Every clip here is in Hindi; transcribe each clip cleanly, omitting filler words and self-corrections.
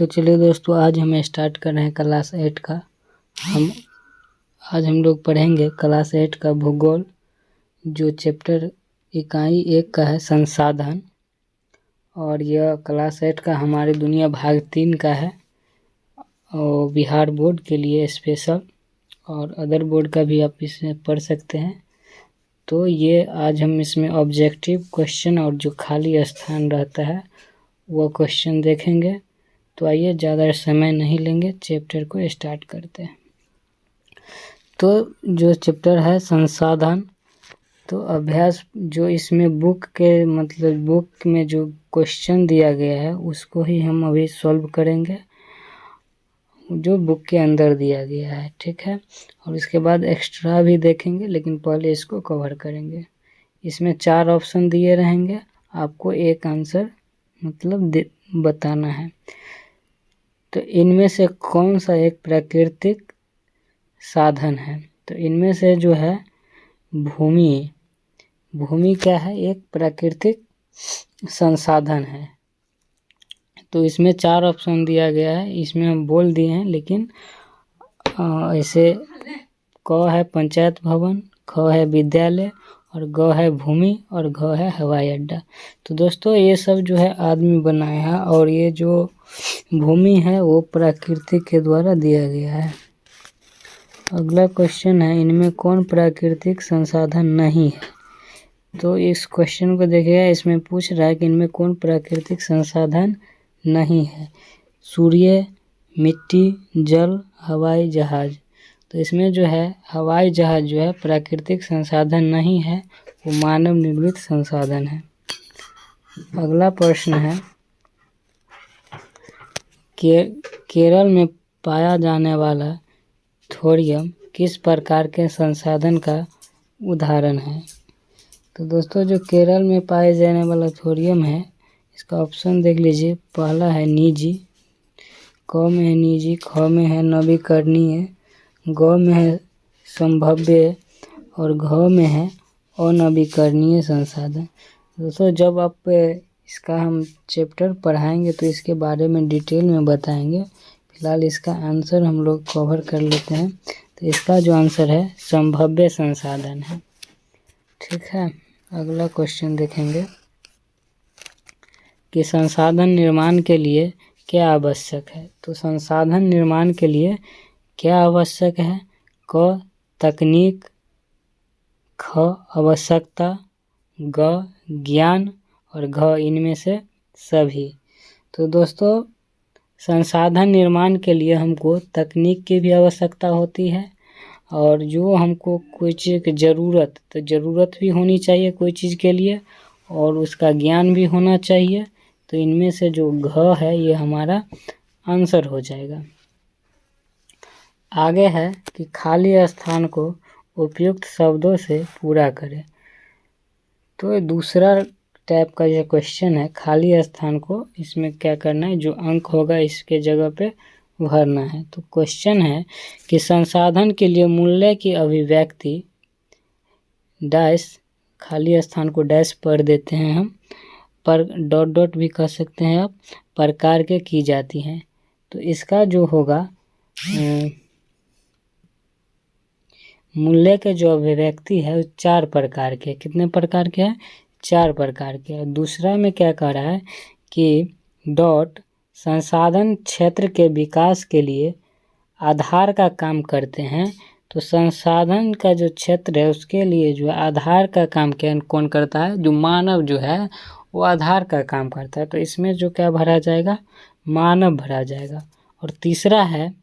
तो चलिए दोस्तों, आज हम स्टार्ट कर रहे हैं क्लास 8 का। आज हम लोग पढ़ेंगे क्लास 8 का भूगोल, जो चैप्टर इकाई 1 का है संसाधन। और यह क्लास 8 का हमारे दुनिया भाग 3 का है और बिहार बोर्ड के लिए स्पेशल, और अदर बोर्ड का भी आप इसमें पढ़ सकते हैं। तो ये आज हम इसमें ऑब्जेक्टिव क्वेश्चन और जो खाली स्थान रहता है वो क्वेश्चन देखेंगे। तो आइए, ज़्यादा समय नहीं लेंगे, चैप्टर को स्टार्ट करते हैं। तो जो चैप्टर है संसाधन, तो अभ्यास जो इसमें बुक में जो क्वेश्चन दिया गया है उसको ही हम अभी सॉल्व करेंगे, जो बुक के अंदर दिया गया है, ठीक है। और इसके बाद एक्स्ट्रा भी देखेंगे, लेकिन पहले इसको कवर करेंगे। इसमें 4 ऑप्शन दिए रहेंगे, आपको एक आंसर बताना है। तो इनमें से कौन सा एक प्राकृतिक साधन है? तो इनमें से जो है भूमि क्या है? एक प्राकृतिक संसाधन है। तो इसमें 4 ऑप्शन दिया गया है, इसमें हम बोल दिए हैं, लेकिन ऐसे क है पंचायत भवन, ख है विद्यालय, और ग है भूमि, और घ है हवाई अड्डा। तो दोस्तों, ये सब जो है आदमी बनाया है, और ये जो भूमि है वो प्रकृति के द्वारा दिया गया है। अगला क्वेश्चन है, इनमें कौन प्राकृतिक संसाधन नहीं है? तो इस क्वेश्चन को देखिएगा, इसमें पूछ रहा है कि इनमें कौन प्राकृतिक संसाधन नहीं है। सूर्य, मिट्टी, जल, हवाई जहाज। तो इसमें जो है हवाई जहाज जो है प्राकृतिक संसाधन नहीं है, वो मानव निर्मित संसाधन है। अगला प्रश्न है, केरल में पाया जाने वाला थोरियम किस प्रकार के संसाधन का उदाहरण है? तो दोस्तों, जो केरल में पाए जाने वाला थोरियम है, इसका ऑप्शन देख लीजिए। पहला है निजी, क में है निजी, ख में है नवीकरणीय, ग में है संभाव्य, और घ में है अनवीकरणीय संसाधन। दोस्तों, जब आप इसका हम चैप्टर पढ़ाएंगे तो इसके बारे में डिटेल में बताएंगे। फिलहाल इसका आंसर हम लोग कवर कर लेते हैं। तो इसका जो आंसर है संभाव्य संसाधन है, ठीक है। अगला क्वेश्चन देखेंगे कि संसाधन निर्माण के लिए क्या आवश्यक है? तो संसाधन निर्माण के लिए क्या आवश्यक है? क तकनीक, ख आवश्यकता, ग ज्ञान, और घ इनमें से सभी। तो दोस्तों, संसाधन निर्माण के लिए हमको तकनीक की भी आवश्यकता होती है, और जो हमको कोई चीज़ की ज़रूरत भी होनी चाहिए कोई चीज़ के लिए, और उसका ज्ञान भी होना चाहिए। तो इनमें से जो घ है ये हमारा आंसर हो जाएगा। आगे है कि खाली स्थान को उपयुक्त शब्दों से पूरा करें। तो दूसरा टाइप का जो क्वेश्चन है, खाली स्थान को इसमें क्या करना है, जो अंक होगा इसके जगह पे भरना है। तो क्वेश्चन है कि संसाधन के लिए मूल्य की अभिव्यक्ति डैश, खाली स्थान को डैश पढ़ देते हैं हम, पर डॉट भी कह सकते हैं आप, प्रकार के की जाती हैं। तो इसका जो होगा मूल्य के जो अभिव्यक्ति है वो 4 प्रकार के, कितने प्रकार के हैं? 4 प्रकार के। दूसरा में क्या कह रहा है कि डॉट संसाधन क्षेत्र के विकास के लिए आधार का काम करते हैं। तो संसाधन का जो क्षेत्र है उसके लिए जो आधार का काम कौन करता है? जो मानव जो है वो आधार का काम करता है। तो इसमें जो क्या भरा जाएगा? मानव भरा जाएगा। और तीसरा है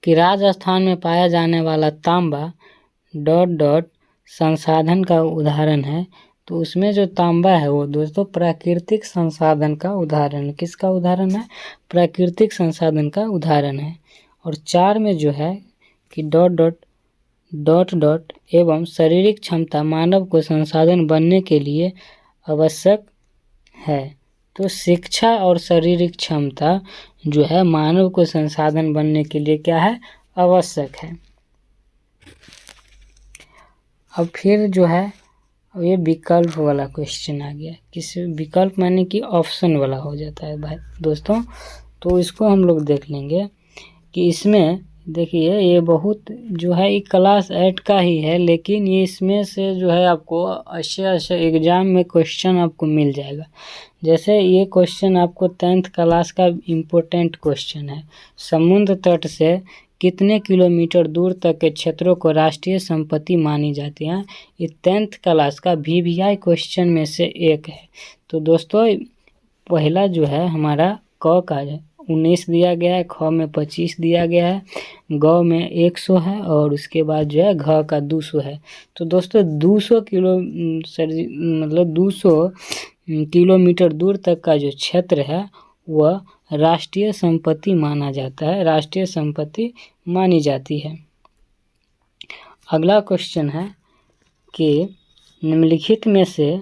कि राजस्थान में पाया जाने वाला तांबा डॉट संसाधन का उदाहरण है। तो उसमें जो तांबा है वो दोस्तों प्राकृतिक संसाधन का उदाहरण, किसका उदाहरण है? प्राकृतिक संसाधन का उदाहरण है। और 4 में जो है कि डॉट एवं शारीरिक क्षमता मानव को संसाधन बनने के लिए आवश्यक है। तो शिक्षा और शारीरिक क्षमता जो है मानव को संसाधन बनने के लिए क्या है? आवश्यक है। अब फिर जो है ये विकल्प वाला क्वेश्चन आ गया। किस विकल्प माने कि ऑप्शन वाला हो जाता है भाई दोस्तों। तो इसको हम लोग देख लेंगे कि इसमें देखिए ये बहुत जो है ये क्लास 8 का ही है, लेकिन ये इसमें से जो है आपको अच्छे एग्जाम में क्वेश्चन आपको मिल जाएगा। जैसे ये क्वेश्चन आपको 10th क्लास का इम्पोर्टेंट क्वेश्चन है। समुद्र तट से कितने किलोमीटर दूर तक के क्षेत्रों को राष्ट्रीय संपत्ति मानी जाती है। ये 10th क्लास का VVI क्वेश्चन में से एक है। तो दोस्तों पहला जो है हमारा क का है 19 दिया गया है, ख में 25 दिया गया है, ग में 100 है और उसके बाद जो है घ का 200 है। तो दोस्तों 200 किलोमीटर दूर तक का जो क्षेत्र है वह राष्ट्रीय संपत्ति माना जाता है, राष्ट्रीय संपत्ति मानी जाती है। अगला क्वेश्चन है कि निम्नलिखित में से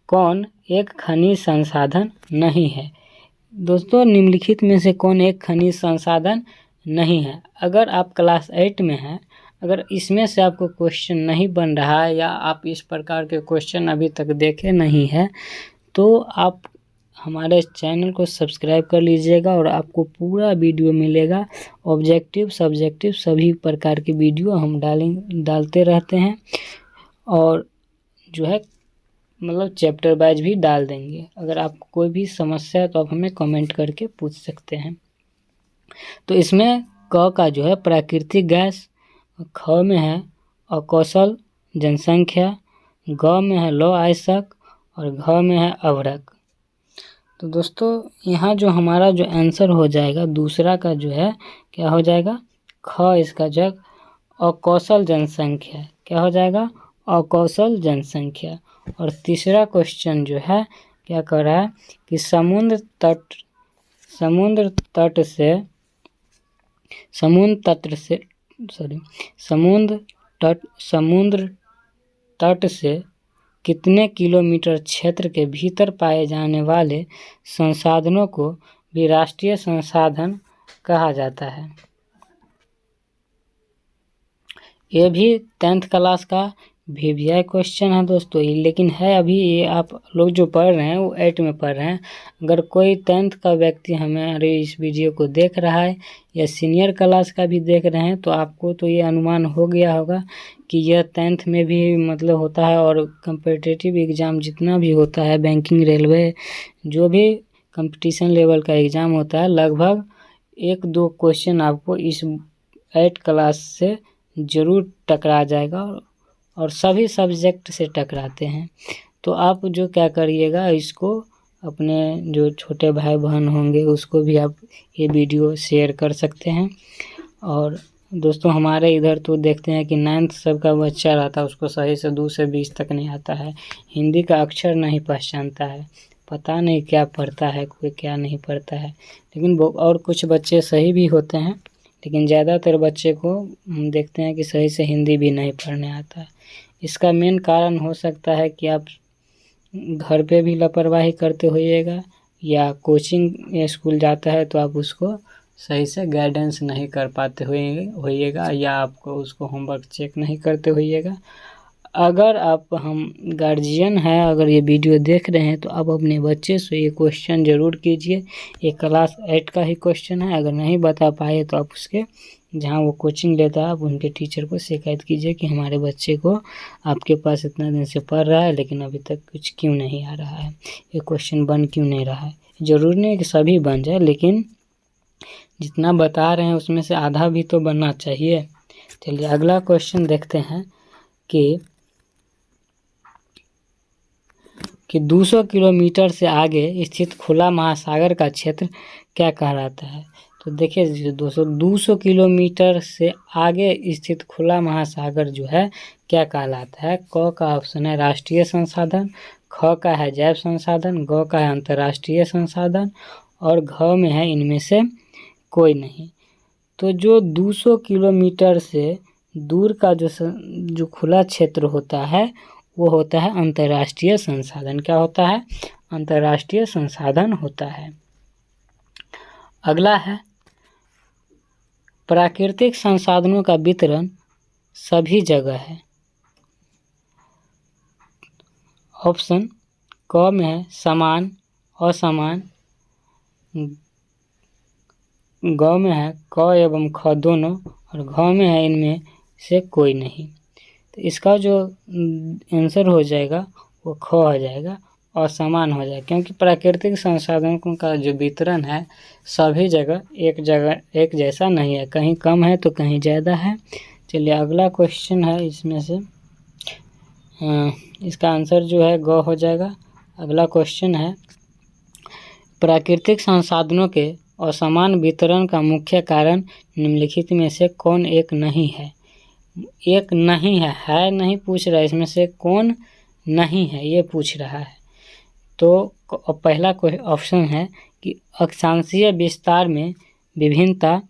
कौन एक खनिज संसाधन नहीं है। दोस्तों निम्नलिखित में से कौन एक खनिज संसाधन नहीं है। अगर आप क्लास 8 में हैं, अगर इसमें से आपको क्वेश्चन नहीं बन रहा है या आप इस प्रकार के क्वेश्चन अभी तक देखे नहीं है, तो आप हमारे चैनल को सब्सक्राइब कर लीजिएगा और आपको पूरा वीडियो मिलेगा। ऑब्जेक्टिव सब्जेक्टिव सभी प्रकार की वीडियो हम डालते रहते हैं और जो है मतलब चैप्टर वाइज भी डाल देंगे। अगर आपको कोई भी समस्या है तो आप हमें कमेंट करके पूछ सकते हैं। तो इसमें क का जो है प्राकृतिक गैस, ख में है अकौशल जनसंख्या, ग में है लौह अयस्क और घ में है अभ्रक। तो दोस्तों यहाँ जो हमारा जो आंसर हो जाएगा दूसरा का जो है क्या हो जाएगा, ख इसका जग अकौशल जनसंख्या क्या हो जाएगा, अकौशल जनसंख्या। और तीसरा क्वेश्चन जो है क्या कर रहा है कि समुद्र तट से कितने किलोमीटर क्षेत्र के भीतर पाए जाने वाले संसाधनों को भी राष्ट्रीय संसाधन कहा जाता है। ये भी 10th क्लास का VVI क्वेश्चन है दोस्तों, लेकिन है अभी ये आप लोग जो पढ़ रहे हैं वो 8 में पढ़ रहे हैं। अगर कोई 10th का व्यक्ति हमारे इस वीडियो को देख रहा है या सीनियर क्लास का भी देख रहे हैं तो आपको तो ये अनुमान हो गया होगा कि यह 10th में भी मतलब होता है। और कम्पिटिटिव एग्ज़ाम जितना भी होता है, बैंकिंग, रेलवे, जो भी कंपटीशन लेवल का एग्ज़ाम होता है, लगभग 1-2 क्वेश्चन आपको इस 8 क्लास से ज़रूर टकरा जाएगा और सभी सब्जेक्ट से टकराते हैं। तो आप जो क्या करिएगा, इसको अपने जो छोटे भाई बहन होंगे उसको भी आप ये वीडियो शेयर कर सकते हैं। और दोस्तों हमारे इधर तो देखते हैं कि 9th सबका बच्चा रहता है, उसको सही से 2 से 20 तक नहीं आता है, हिंदी का अक्षर नहीं पहचानता है, पता नहीं क्या पढ़ता है, कोई क्या नहीं पढ़ता है। लेकिन और कुछ बच्चे सही भी होते हैं, लेकिन ज़्यादातर बच्चे को हम देखते हैं कि सही से हिंदी भी नहीं पढ़ने आता है। इसका मेन कारण हो सकता है कि आप घर पे भी लापरवाही करते होइएगा या कोचिंग या स्कूल जाता है तो आप उसको सही से गाइडेंस नहीं कर पाते होइएगा या आपको उसको होमवर्क चेक नहीं करते होइएगा। अगर आप हम गार्जियन हैं, अगर ये वीडियो देख रहे हैं तो आप अपने बच्चे से ये क्वेश्चन ज़रूर कीजिए। ये क्लास 8 का ही क्वेश्चन है। अगर नहीं बता पाए तो आप उसके जहाँ वो कोचिंग लेता है आप उनके टीचर को शिकायत कीजिए कि हमारे बच्चे को आपके पास इतना दिन से पढ़ रहा है लेकिन अभी तक कुछ क्यों नहीं आ रहा है, ये क्वेश्चन बन क्यों नहीं रहा है। ज़रूरी नहीं कि सभी बन जाए, लेकिन जितना बता रहे हैं उसमें से आधा भी तो बनना चाहिए। चलिए अगला क्वेश्चन देखते हैं कि 200 किलोमीटर से आगे स्थित खुला महासागर का क्षेत्र क्या कहलाता है। तो देखिए दोस्तों 200 किलोमीटर से आगे स्थित खुला महासागर जो है क्या कहलाता है। क का ऑप्शन है राष्ट्रीय संसाधन, ख का है जैव संसाधन, ग का है अंतर्राष्ट्रीय संसाधन और घ में है इनमें से कोई नहीं। तो जो 200 किलोमीटर से दूर का जो खुला क्षेत्र होता है वो होता है अंतर्राष्ट्रीय संसाधन। क्या होता है, अंतर्राष्ट्रीय संसाधन होता है। अगला है प्राकृतिक संसाधनों का वितरण सभी जगह है। ऑप्शन क में है समान, असमान, ग में है क एवं ख दोनों और घ में है इनमें से कोई नहीं। तो इसका जो आंसर हो जाएगा वो ख हो जाएगा, असमान हो जाएगा, क्योंकि प्राकृतिक संसाधनों का जो वितरण है सभी जगह एक जैसा नहीं है, कहीं कम है तो कहीं ज़्यादा है। चलिए अगला क्वेश्चन है, इसमें से इसका आंसर जो है ग हो जाएगा। अगला क्वेश्चन है, प्राकृतिक संसाधनों के असमान वितरण का मुख्य कारण निम्नलिखित में से कौन एक नहीं है। एक नहीं है नहीं पूछ रहा है, इसमें से कौन नहीं है ये पूछ रहा है। तो पहला ऑप्शन है कि अक्षांशीय विस्तार में विभिन्नता,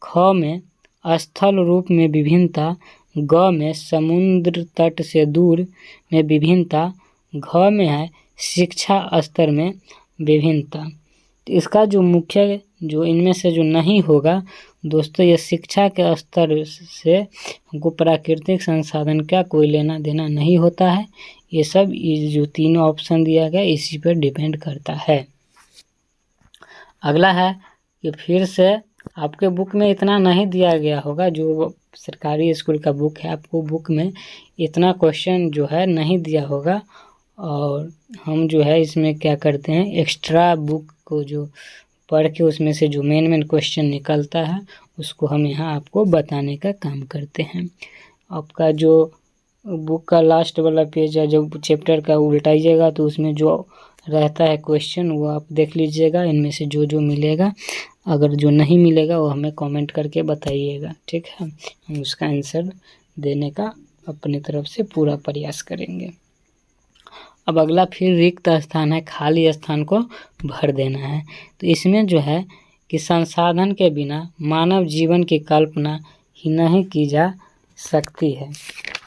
ख में स्थल रूप में विभिन्नता, ग में समुद्र तट से दूर में विभिन्नता, घ में है शिक्षा स्तर में विभिन्नता। तो इसका जो मुख्य जो इनमें से जो नहीं होगा दोस्तों, ये शिक्षा के स्तर से हमको प्राकृतिक संसाधन का कोई लेना देना नहीं होता है। ये सब जो तीनों ऑप्शन दिया गया इसी पर डिपेंड करता है। अगला है कि फिर से आपके बुक में इतना नहीं दिया गया होगा, जो सरकारी स्कूल का बुक है आपको बुक में इतना क्वेश्चन जो है नहीं दिया होगा, और हम जो है इसमें क्या करते हैं एक्स्ट्रा बुक को जो पढ़ के उसमें से जो मेन क्वेश्चन निकलता है उसको हम यहाँ आपको बताने का काम करते हैं। आपका जो बुक का लास्ट वाला पेज है, जब चैप्टर का उल्टाइएगा तो उसमें जो रहता है क्वेश्चन वो आप देख लीजिएगा, इनमें से जो जो मिलेगा, अगर जो नहीं मिलेगा वो हमें कमेंट करके बताइएगा, ठीक है। हम उसका आंसर देने का अपनी तरफ से पूरा प्रयास करेंगे। अब अगला फिर रिक्त स्थान है, खाली स्थान को भर देना है। तो इसमें जो है कि संसाधन के बिना मानव जीवन की कल्पना ही नहीं की जा सकती है।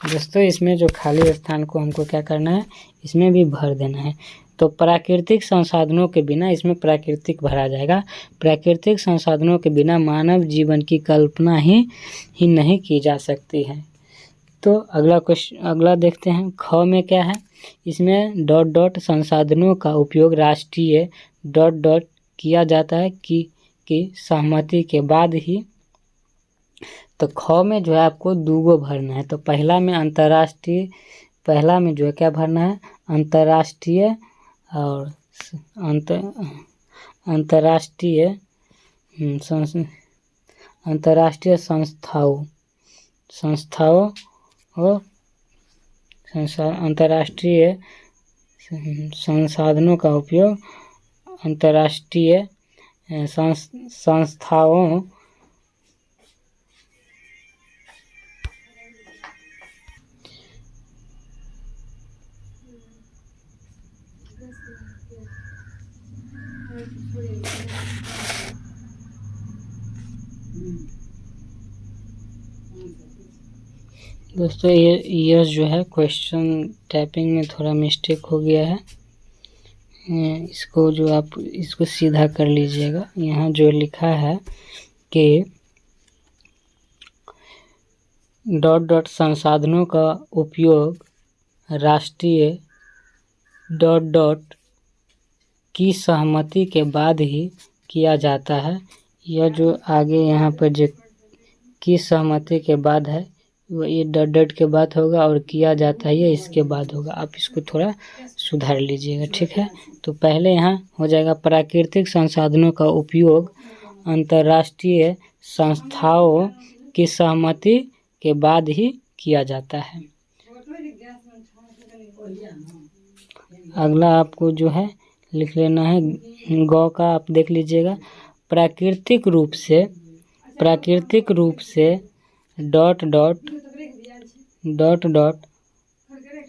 दोस्तों इसमें जो खाली स्थान को हमको क्या करना है, इसमें भी भर देना है। तो प्राकृतिक संसाधनों के बिना, इसमें प्राकृतिक भरा जाएगा, प्राकृतिक संसाधनों के बिना मानव जीवन की कल्पना ही नहीं की जा सकती है। तो अगला देखते हैं, ख में क्या है, इसमें डॉट डॉट संसाधनों का उपयोग राष्ट्रीय डॉट डॉट किया जाता है कि सहमति के बाद ही। तो ख में जो है आपको दूगो भरना है। तो पहला में अंतर्राष्ट्रीय, पहला में जो है क्या भरना है अंतर्राष्ट्रीय और अंतर्राष्ट्रीय संस्थाओं और अंतर्राष्ट्रीय संसाधनों का उपयोग अंतर्राष्ट्रीय संस्थाओं दोस्तों ये जो है क्वेश्चन टाइपिंग में थोड़ा मिस्टेक हो गया है, इसको जो आप इसको सीधा कर लीजिएगा। यहाँ जो लिखा है कि डॉट डॉट संसाधनों का उपयोग राष्ट्रीय डॉट डॉट की सहमति के बाद ही किया जाता है। यह जो आगे यहाँ पर जो की सहमति के बाद है वो ये डॉट डॉट के बाद होगा, और किया जाता है ये इसके बाद होगा। आप इसको थोड़ा सुधार लीजिएगा, ठीक है। तो पहले यहाँ हो जाएगा प्राकृतिक संसाधनों का उपयोग अंतर्राष्ट्रीय संस्थाओं की सहमति के बाद ही किया जाता है। अगला आपको जो है लिख लेना है गौ का, आप देख लीजिएगा, प्राकृतिक रूप से डॉट डॉट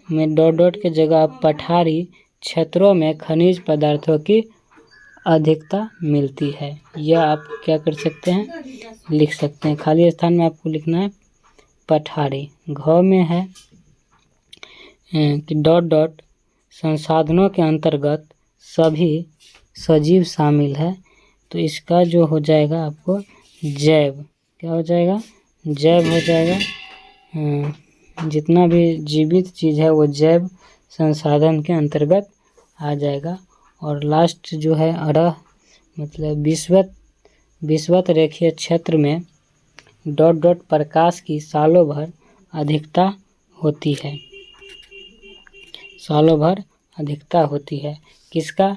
में डॉट डॉट के जगह पठारी क्षेत्रों में खनिज पदार्थों की अधिकता मिलती है। यह आप क्या कर सकते हैं लिख सकते हैं। खाली स्थान में आपको लिखना है पठारी। घ में है कि डॉट डॉट संसाधनों के अंतर्गत सभी सजीव शामिल है। तो इसका जो हो जाएगा आपको जैव, क्या हो जाएगा जैव हो जाएगा। जितना भी जीवित चीज़ है वो जैव संसाधन के अंतर्गत आ जाएगा। और लास्ट जो है अरह मतलब विषुवत रेखीय क्षेत्र में ... प्रकाश की सालों भर अधिकता होती है। सालों भर अधिकता होती है किसका?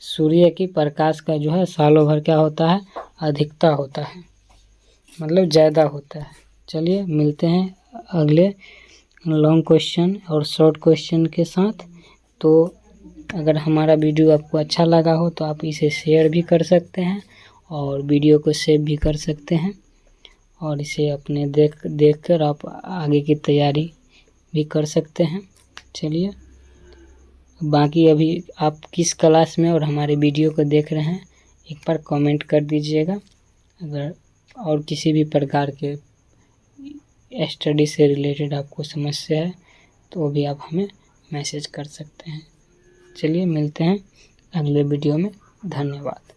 सूर्य की प्रकाश का जो है सालों भर क्या होता है? अधिकता होता है, मतलब ज़्यादा होता है। चलिए मिलते हैं अगले लॉन्ग क्वेश्चन और शॉर्ट क्वेश्चन के साथ। तो अगर हमारा वीडियो आपको अच्छा लगा हो तो आप इसे शेयर भी कर सकते हैं और वीडियो को सेव भी कर सकते हैं, और इसे अपने देख कर आप आगे की तैयारी भी कर सकते हैं। चलिए, बाकी अभी आप किस क्लास में और हमारे वीडियो को देख रहे हैं एक बार कमेंट कर दीजिएगा। अगर और किसी भी प्रकार के स्टडी से रिलेटेड आपको समस्या है तो वो भी आप हमें मैसेज कर सकते हैं। चलिए मिलते हैं अगले वीडियो में। धन्यवाद।